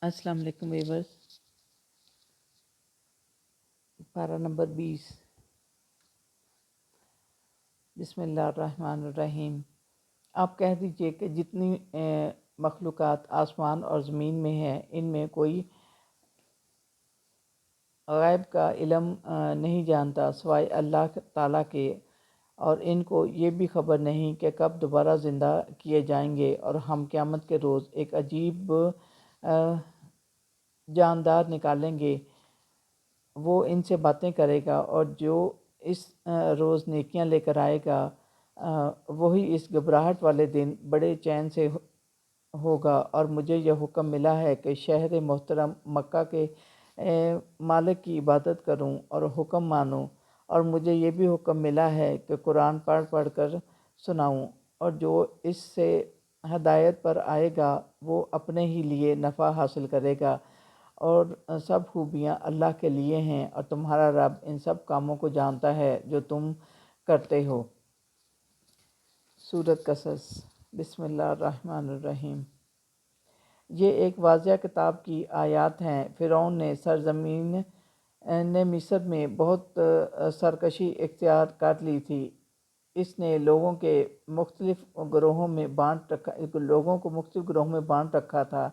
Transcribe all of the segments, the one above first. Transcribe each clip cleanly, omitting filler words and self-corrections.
السلام علیکم ویورز۔ پارہ نمبر 20۔ بسم اللہ الرحمن الرحیم۔ آپ کہہ دیجئے کہ جتنی مخلوقات آسمان اور زمین میں ہے، ان میں کوئی غیب کا علم نہیں جانتا سوائے اللہ تعالیٰ کے، اور ان کو یہ بھی خبر نہیں کہ کب دوبارہ زندہ کیے جائیں گے، اور ہم قیامت کے روز ایک عجیب جاندار نکالیں گے۔ وہ ان سے باتیں کرے گا، اور جو اس روز نیکیاں لے کر آئے گا وہی اس گھبراہٹ والے دن بڑے چین سے ہوگا۔ اور مجھے یہ حکم ملا ہے کہ شہر محترم مکہ کے مالک کی عبادت کروں اور حکم مانوں، اور مجھے یہ بھی حکم ملا ہے کہ قرآن پڑھ پڑھ کر سناؤں، اور جو اس سے ہدایت پر آئے گا وہ اپنے ہی لیے نفع حاصل کرے گا، اور سب خوبیاں اللہ کے لیے ہیں، اور تمہارا رب ان سب کاموں کو جانتا ہے جو تم کرتے ہو۔ سورۃ قصص۔ بسم اللہ الرحمن الرحیم۔ یہ ایک واضح کتاب کی آیات ہیں۔ فرعون نے سرزمین نے مصر میں بہت سرکشی اختیار کر لی تھی۔ اس نے لوگوں کو مختلف گروہوں میں بانٹ رکھا تھا،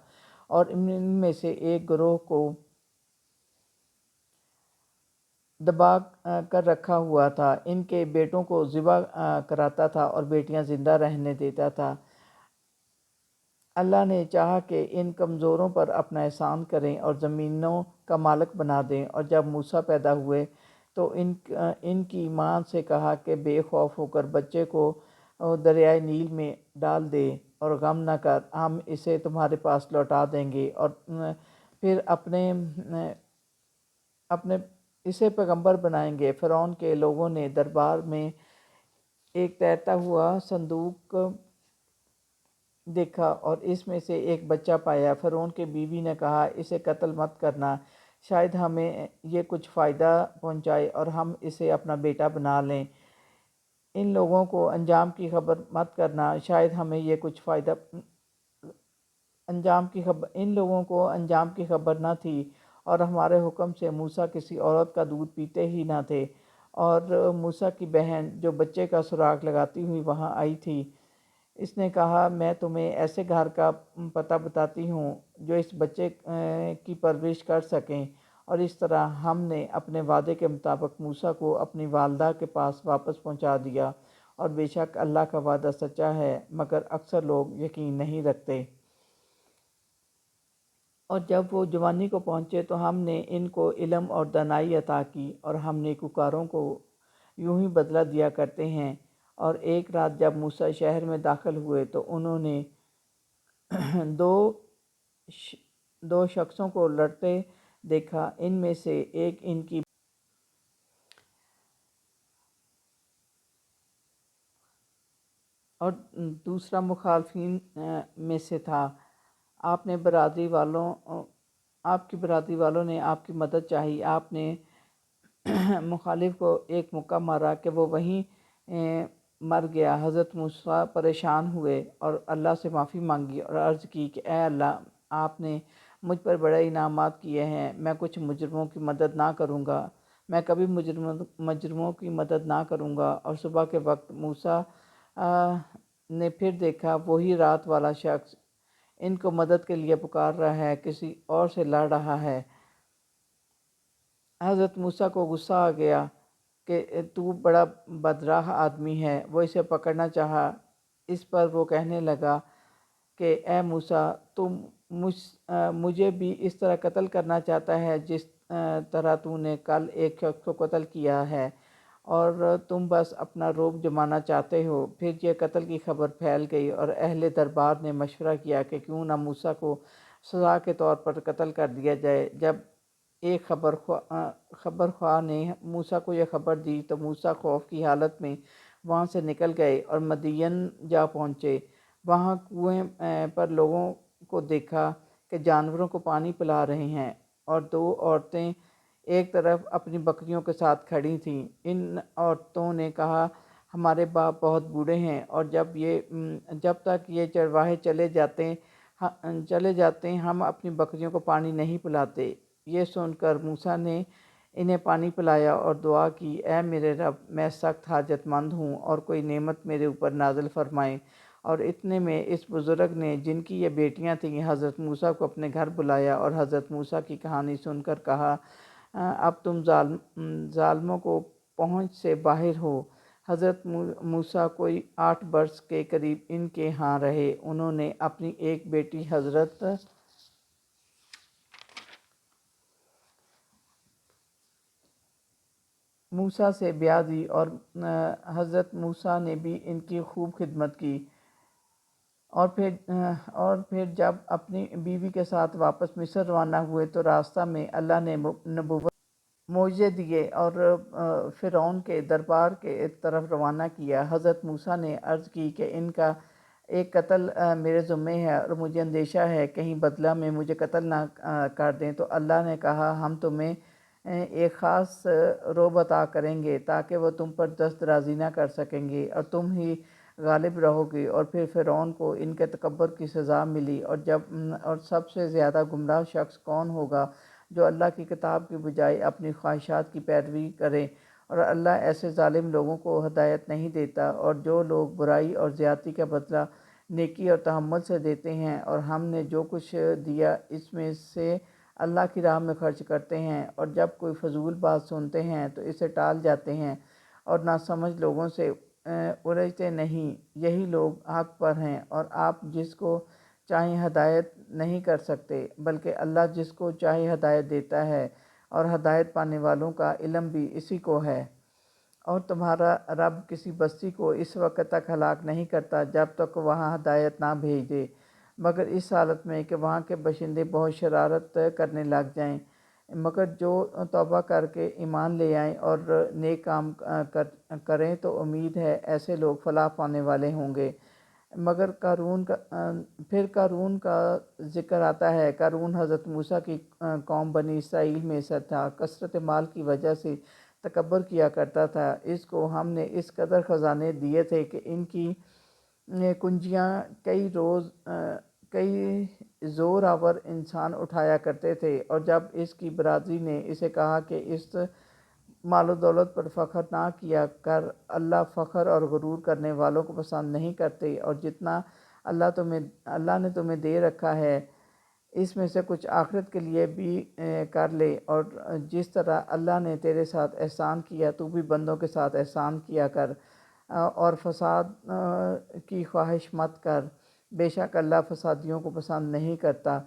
اور ان میں سے ایک گروہ کو دبا کر رکھا ہوا تھا۔ ان کے بیٹوں کو ذبح کراتا تھا اور بیٹیاں زندہ رہنے دیتا تھا۔ اللہ نے چاہا کہ ان کمزوروں پر اپنا احسان کریں اور زمینوں کا مالک بنا دیں، اور جب موسیٰ پیدا ہوئے تو ان کی ماں سے کہا کہ بے خوف ہو کر بچے کو دریائے نیل میں ڈال دے، اور غم نہ کر، ہم اسے تمہارے پاس لوٹا دیں گے، اور پھر اپنے اسے پیغمبر بنائیں گے۔ فرعون کے لوگوں نے دربار میں ایک تیرتا ہوا صندوق دیکھا اور اس میں سے ایک بچہ پایا۔ فرعون کی بیوی نے کہا، اسے قتل مت کرنا، شاید ہمیں یہ کچھ فائدہ پہنچائے اور ہم اسے اپنا بیٹا بنا لیں۔ ان لوگوں کو انجام کی خبر مت کرنا، شاید ہمیں یہ کچھ فائدہ ان لوگوں کو انجام کی خبر نہ تھی، اور ہمارے حکم سے موسیٰ کسی عورت کا دودھ پیتے ہی نہ تھے۔ اور موسیٰ کی بہن جو بچے کا سراغ لگاتی ہوئی وہاں آئی تھی، اس نے کہا، میں تمہیں ایسے گھر کا پتہ بتاتی ہوں جو اس بچے کی پرورش کر سکیں۔ اور اس طرح ہم نے اپنے وعدے کے مطابق موسیٰ کو اپنی والدہ کے پاس واپس پہنچا دیا، اور بے شک اللہ کا وعدہ سچا ہے، مگر اکثر لوگ یقین نہیں رکھتے۔ اور جب وہ جوانی کو پہنچے تو ہم نے ان کو علم اور دانائی عطا کی، اور ہم نیکوکاروں کو یوں ہی بدلہ دیا کرتے ہیں۔ اور ایک رات جب موسیٰ شہر میں داخل ہوئے تو انہوں نے دو شخصوں کو لڑتے دیکھا۔ ان میں سے ایک ان کی اور دوسرا مخالفین میں سے تھا۔ آپ کی برادری والوں نے آپ کی مدد چاہی۔ آپ نے مخالف کو ایک مکہ مارا کہ وہ وہیں مر گیا۔ حضرت موسیٰ پریشان ہوئے اور اللہ سے معافی مانگی اور عرض کی کہ اے اللہ، آپ نے مجھ پر بڑے انعامات کیے ہیں، میں کچھ مجرموں کی مدد نہ کروں گا، میں کبھی مجرموں کی مدد نہ کروں گا۔ اور صبح کے وقت موسیٰ نے پھر دیکھا، وہی رات والا شخص ان کو مدد کے لیے پکار رہا ہے، کسی اور سے لڑ رہا ہے۔ حضرت موسیٰ کو غصہ آ گیا کہ تو بڑا بدراہ آدمی ہے۔ وہ اسے پکڑنا چاہا۔ اس پر وہ کہنے لگا کہ اے موسیٰ، تم مجھے بھی اس طرح قتل کرنا چاہتا ہے جس طرح تو نے کل ایک شخص کو قتل کیا ہے، اور تم بس اپنا رعب جمانا چاہتے ہو۔ پھر یہ قتل کی خبر پھیل گئی، اور اہل دربار نے مشورہ کیا کہ کیوں نہ موسیٰ کو سزا کے طور پر قتل کر دیا جائے۔ جب ایک خبر خواہ نے موسیٰ کو یہ خبر دی تو موسیٰ خوف کی حالت میں وہاں سے نکل گئے اور مدین جا پہنچے۔ وہاں کنویں پر لوگوں کو دیکھا کہ جانوروں کو پانی پلا رہے ہیں، اور دو عورتیں ایک طرف اپنی بکریوں کے ساتھ کھڑی تھیں۔ ان عورتوں نے کہا، ہمارے باپ بہت بوڑھے ہیں، اور جب تک یہ چرواہے چلے جاتے چلے جاتے ہیں، ہم اپنی بکریوں کو پانی نہیں پلاتے۔ یہ سن کر موسیٰ نے انہیں پانی پلایا اور دعا کی، اے میرے رب، میں سخت حاجت مند ہوں اور کوئی نعمت میرے اوپر نازل فرمائیں۔ اور اتنے میں اس بزرگ نے، جن کی یہ بیٹیاں تھیں، حضرت موسیٰ کو اپنے گھر بلایا اور حضرت موسیٰ کی کہانی سن کر کہا، اب تم ظالموں کو پہنچ سے باہر ہو۔ حضرت موسیٰ کوئی 8 برس کے قریب ان کے ہاں رہے۔ انہوں نے اپنی ایک بیٹی حضرت موسیٰ سے بیاہ دی اور حضرت موسیٰ نے بھی ان کی خوب خدمت کی۔ اور پھر جب اپنی بیوی کے ساتھ واپس مصر روانہ ہوئے تو راستہ میں اللہ نے نبوت معجزے دیے اور فرعون کے دربار کے طرف روانہ کیا۔ حضرت موسیٰ نے عرض کی کہ ان کا ایک قتل میرے ذمے ہے اور مجھے اندیشہ ہے کہیں بدلہ میں مجھے قتل نہ کر دیں۔ تو اللہ نے کہا، ہم تمہیں ایک خاص رعب عطا کریں گے تاکہ وہ تم پر دست درازی نہ کر سکیں گے اور تم ہی غالب رہو گے۔ اور پھر فرعون کو ان کے تکبر کی سزا ملی۔ اور سب سے زیادہ گمراہ شخص کون ہوگا جو اللہ کی کتاب کی بجائے اپنی خواہشات کی پیروی کرے، اور اللہ ایسے ظالم لوگوں کو ہدایت نہیں دیتا۔ اور جو لوگ برائی اور زیادتی کا بدلہ نیکی اور تحمل سے دیتے ہیں اور ہم نے جو کچھ دیا اس میں سے اللہ کی راہ میں خرچ کرتے ہیں، اور جب کوئی فضول بات سنتے ہیں تو اسے ٹال جاتے ہیں اور ناسمجھ لوگوں سے الجھتے نہیں، یہی لوگ حق پر ہیں۔ اور آپ جس کو چاہیں ہدایت نہیں کر سکتے، بلکہ اللہ جس کو چاہے ہدایت دیتا ہے، اور ہدایت پانے والوں کا علم بھی اسی کو ہے۔ اور تمہارا رب کسی بستی کو اس وقت تک ہلاک نہیں کرتا جب تک وہاں ہدایت نہ بھیج دے، مگر اس حالت میں کہ وہاں کے باشندے بہت شرارت کرنے لگ جائیں۔ مگر جو توبہ کر کے ایمان لے آئیں اور نیک کام کریں تو امید ہے ایسے لوگ فلاح پانے والے ہوں گے۔ مگر قارون کا ذکر آتا ہے۔ قارون حضرت موسیٰ کی قوم بنی اسرائیل میں سے تھا، کثرت مال کی وجہ سے تکبر کیا کرتا تھا۔ اس کو ہم نے اس قدر خزانے دیے تھے کہ ان کی کنجیاں کئی زور آور انسان اٹھایا کرتے تھے۔ اور جب اس کی برادری نے اسے کہا کہ اس مال و دولت پر فخر نہ کیا کر، اللہ فخر اور غرور کرنے والوں کو پسند نہیں کرتے، اور جتنا اللہ نے تمہیں دے رکھا ہے اس میں سے کچھ آخرت کے لیے بھی کر لے، اور جس طرح اللہ نے تیرے ساتھ احسان کیا تو بھی بندوں کے ساتھ احسان کیا کر، اور فساد کی خواہش مت کر، بے شک اللہ فسادیوں کو پسند نہیں کرتا۔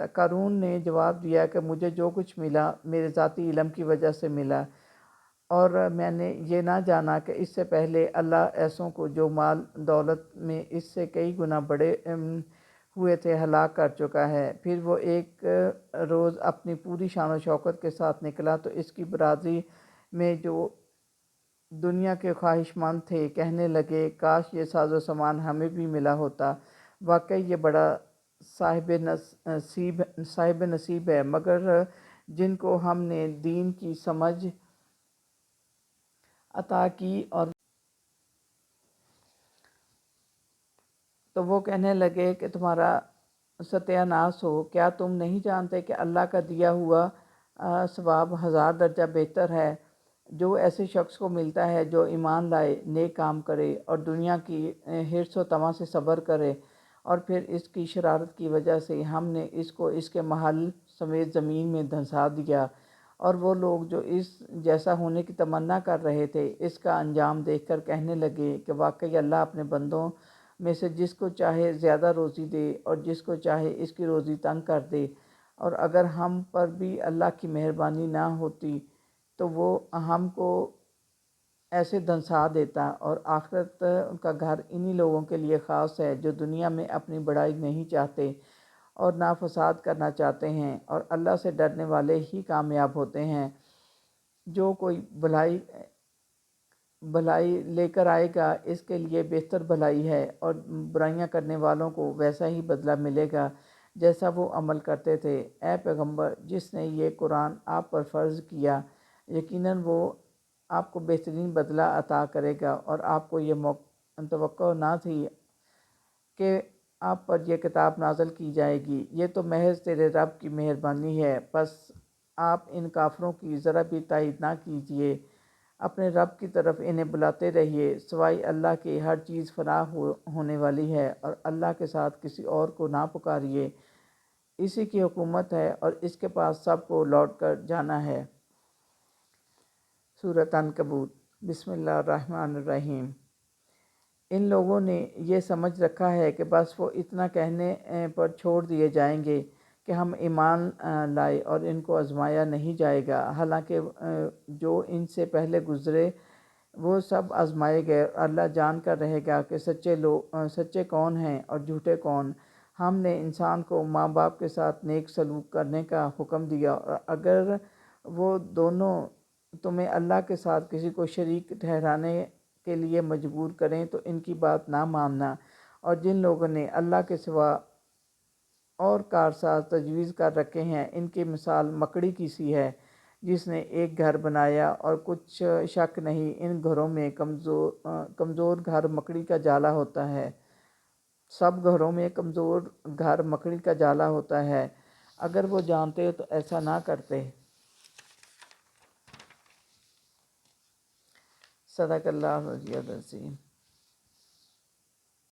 قارون نے جواب دیا کہ مجھے جو کچھ ملا میرے ذاتی علم کی وجہ سے ملا، اور میں نے یہ نہ جانا کہ اس سے پہلے اللہ ایسوں کو جو مال دولت میں اس سے کئی گنا بڑے ہوئے تھے ہلاک کر چکا ہے۔ پھر وہ ایک روز اپنی پوری شان و شوکت کے ساتھ نکلا تو اس کی برادری میں جو دنیا کے خواہش مند تھے کہنے لگے، کاش یہ ساز و سامان ہمیں بھی ملا ہوتا، واقعی یہ بڑا صاحب نصیب ہے۔ مگر جن کو ہم نے دین کی سمجھ عطا کی تو وہ کہنے لگے کہ تمہارا ستیہ ناش ہو، کیا تم نہیں جانتے کہ اللہ کا دیا ہوا ثواب 1000 درجہ بہتر ہے؟ جو ایسے شخص کو ملتا ہے جو ایمان لائے، نیک کام کرے اور دنیا کی حرص و طمع سے صبر کرے، اور پھر اس کی شرارت کی وجہ سے ہم نے اس کو اس کے محل سمیت زمین میں دھنسا دیا۔ اور وہ لوگ جو اس جیسا ہونے کی تمنا کر رہے تھے اس کا انجام دیکھ کر کہنے لگے کہ واقعی اللہ اپنے بندوں میں سے جس کو چاہے زیادہ روزی دے اور جس کو چاہے اس کی روزی تنگ کر دے، اور اگر ہم پر بھی اللہ کی مہربانی نہ ہوتی تو وہ ہم کو ایسے دھنسا دیتا۔ اور آخرت کا گھر انہی لوگوں کے لیے خاص ہے جو دنیا میں اپنی بڑائی نہیں چاہتے اور نہ فساد کرنا چاہتے ہیں، اور اللہ سے ڈرنے والے ہی کامیاب ہوتے ہیں۔ جو کوئی بھلائی لے کر آئے گا اس کے لیے بہتر بھلائی ہے، اور برائیاں کرنے والوں کو ویسا ہی بدلہ ملے گا جیسا وہ عمل کرتے تھے۔ اے پیغمبر، جس نے یہ قرآن آپ پر فرض کیا، یقیناً وہ آپ کو بہترین بدلہ عطا کرے گا۔ اور آپ کو یہ توقع نہ تھی کہ آپ پر یہ کتاب نازل کی جائے گی، یہ تو محض تیرے رب کی مہربانی ہے، بس آپ ان کافروں کی ذرا بھی تائید نہ کیجیے، اپنے رب کی طرف انہیں بلاتے رہیے، سوائے اللہ کے ہر چیز فنا ہونے والی ہے، اور اللہ کے ساتھ کسی اور کو نہ پکاریے، اسی کی حکومت ہے اور اس کے پاس سب کو لوٹ کر جانا ہے۔ سورۃ عنکبوت۔ بسم اللہ الرحمن الرحیم۔ ان لوگوں نے یہ سمجھ رکھا ہے کہ بس وہ اتنا کہنے پر چھوڑ دیے جائیں گے کہ ہم ایمان لائے اور ان کو آزمایا نہیں جائے گا، حالانکہ جو ان سے پہلے گزرے وہ سب آزمائے گئے، اللہ جان کر رہے گا کہ سچے کون ہیں اور جھوٹے کون۔ ہم نے انسان کو ماں باپ کے ساتھ نیک سلوک کرنے کا حکم دیا، اور اگر وہ دونوں تمہیں اللہ کے ساتھ کسی کو شریک ٹھہرانے کے لیے مجبور کریں تو ان کی بات نہ ماننا، اور جن لوگوں نے اللہ کے سوا اور کارساز تجویز کر رکھے ہیں ان کی مثال مکڑی کی سی ہے جس نے ایک گھر بنایا، اور کچھ شک نہیں ان گھروں میں کمزور گھر مکڑی کا جالا ہوتا ہے، سب گھروں میں کمزور گھر مکڑی کا جالا ہوتا ہے، اگر وہ جانتے تو ایسا نہ کرتے۔ صدق اللہ العظیم۔